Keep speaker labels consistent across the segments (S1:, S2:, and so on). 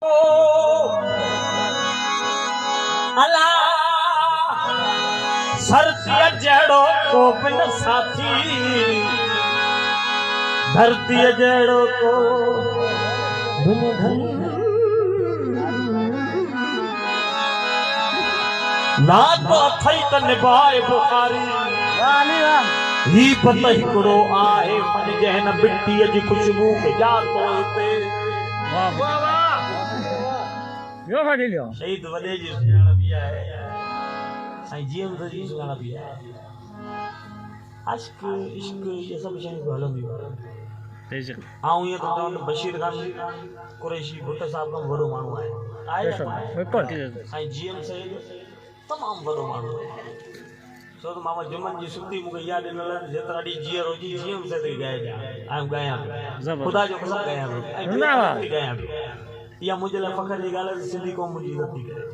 S1: अला सरती जड़ो को बिन साथी धरती जड़ो को बिन धन ना तो थई त निभाए बुखारी ही पत हिकड़ो आहे मन जहन मिट्टी जी खुशबू के जातो हिते
S2: वाह वाह वाह यो फाड़ी लियो
S1: शहीद वडे जी सुञाण बि आहे साईं जीएम जी सुञाण बि आहे अश्क इश्क ये सब शयूं हलंदियूं
S2: बेशक
S1: आऊं ये तो चवंदुमि बशीर खान कुरैशी भुट्ट साहब खां वॾो माण्हू आहे
S2: बिल्कुल
S1: साईं जीएम साहिब तमामु वॾो माण्हू आहे छो त मामा जुमन जी सुठी मूंखे यादि ॾिनल जेतिरा ॾींहं जीअर हुजी जीएम साहिब ते ॻायां पियो ख़ुदा जो कसम ॻायां पियो ॻायां पियो इहा मुंहिंजे लाइ फ़ख्र जी ॻाल्हि आहे सिंधी क़ौम मुंहिंजी नथी करे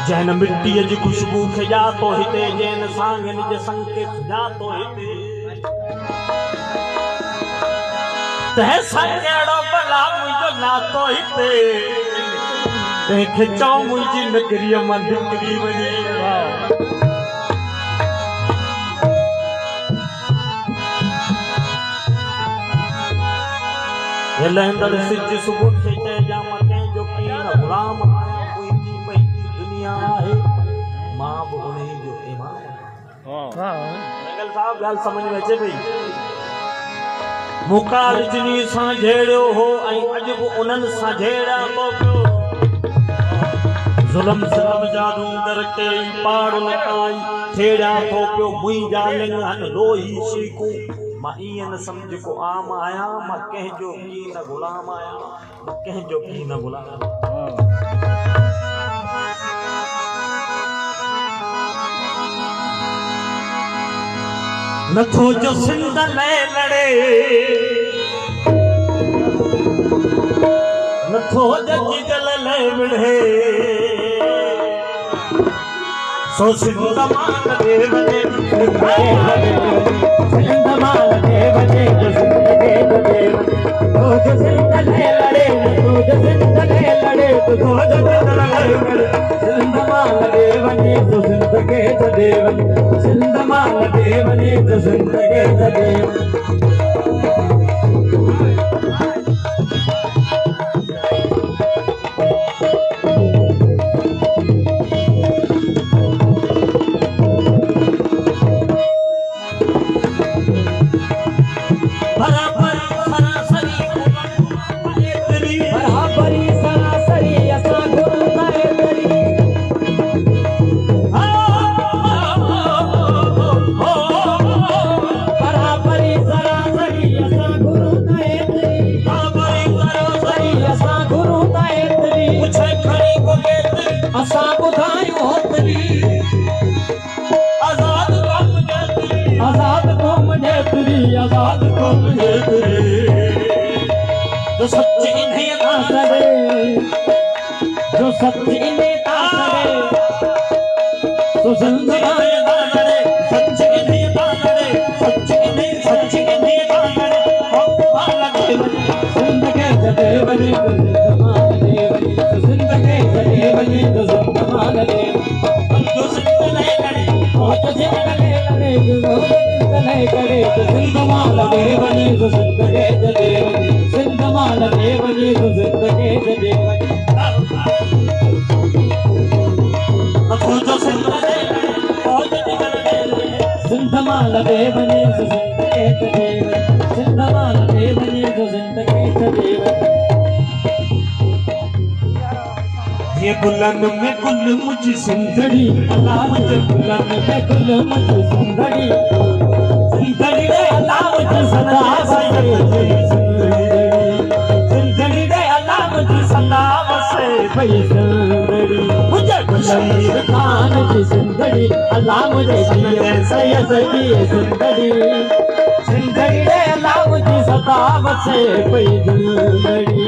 S1: जैन मिट्टीअ जी खुशबू खे ॼातो हिते जैन सांगन जे संकेत ॼातो हिते तंहिंसां कहिड़ो भला मुंहिंजो नातो हिते तंहिंखे चओ मुंहिंजी नगरीअ मां निकिरी वञे लहंदड़ सिज सुबुह खे चइजां मां कंहिंजो कीन ग़ुलाम आहियां मुंहिंजी पंहिंजी दुनिया आहे मां बि उन जो इमाम आहियां मंगल साहब ॻाल्हि सम्झ में अचे पई मुका रजनी सां जहिड़ो हो ऐं अॼु बि उन्हनि सां जहिड़ा थो पियो ज़ुल्म सितम जादूगर के पाड़ लकाई छेड़ा थो पियो मुंहिंजा लिंग हन लोही शीकू मां ईअं न सम्झ को आम आहियां मां कंहिंजो की न ग़ुलाम आहियां मां कंहिंजो की न ग़ुलाम नथो जो सिंध में लड़े नथो जजी जल ले विढ़े सो सिंध मान दे वने सिंध मान दे वने जो सिंध दे दे तो जो सिंध ले लड़े तो जो सिंध ले लड़े तो जो सिंध ले लड़े सिंध मान दे वने जो सिंध के दे वने सिंध मान दे वने जो सिंध के दे आजाद कौम जो सच्चे इन्हें तासरे जो सच्चे इन्हें तासरे तो जिंदगी तासरे सच्चे इन्हें तासरे सच्चे इन्हें तासरे वाला जिंदगी जदे बने ज़मान दे बने तो जिंदगी जदे बने तो ज़मान दे जो जिंदगी करे तो जिंदगी करे नहीं करे तो सिंध माल देवनी तो सिंध के देवनी सिंध माल देवनी तो सिंध के देवनी जो सिंध सिंध माल देवनी तो सिंध के देवनी सिंध माल देवनी तो सिंध के देवनी ये बुलन में गुल मुझ सिंधड़ी अल्लाह मुझे बुलन में गुल मुझ सिंधड़ी सिंधड़ी रे अल्लाह मुझे सदा बसे सिंधड़ी रे अल्लाह मुझे सदा बसे भई सिंधड़ी मुझे बशीर खान की सिंधड़ी अल्लाह मुझे दिए सैयद की सिंधड़ी सिंधड़ी रे अल्लाह मुझे सदा बसे भई सिंधड़ी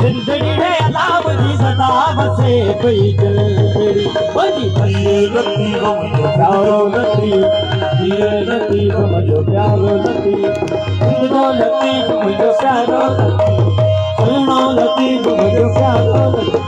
S1: सिंधड़ी रे अल्लाह मुझे सदा बसे भई सिंधड़ी बड़ी भई रती हो प्यारो रती धीरे रती मुझे प्यारो रती मुझे लती मुझे प्यारो रती नहीं, तुम जो क्या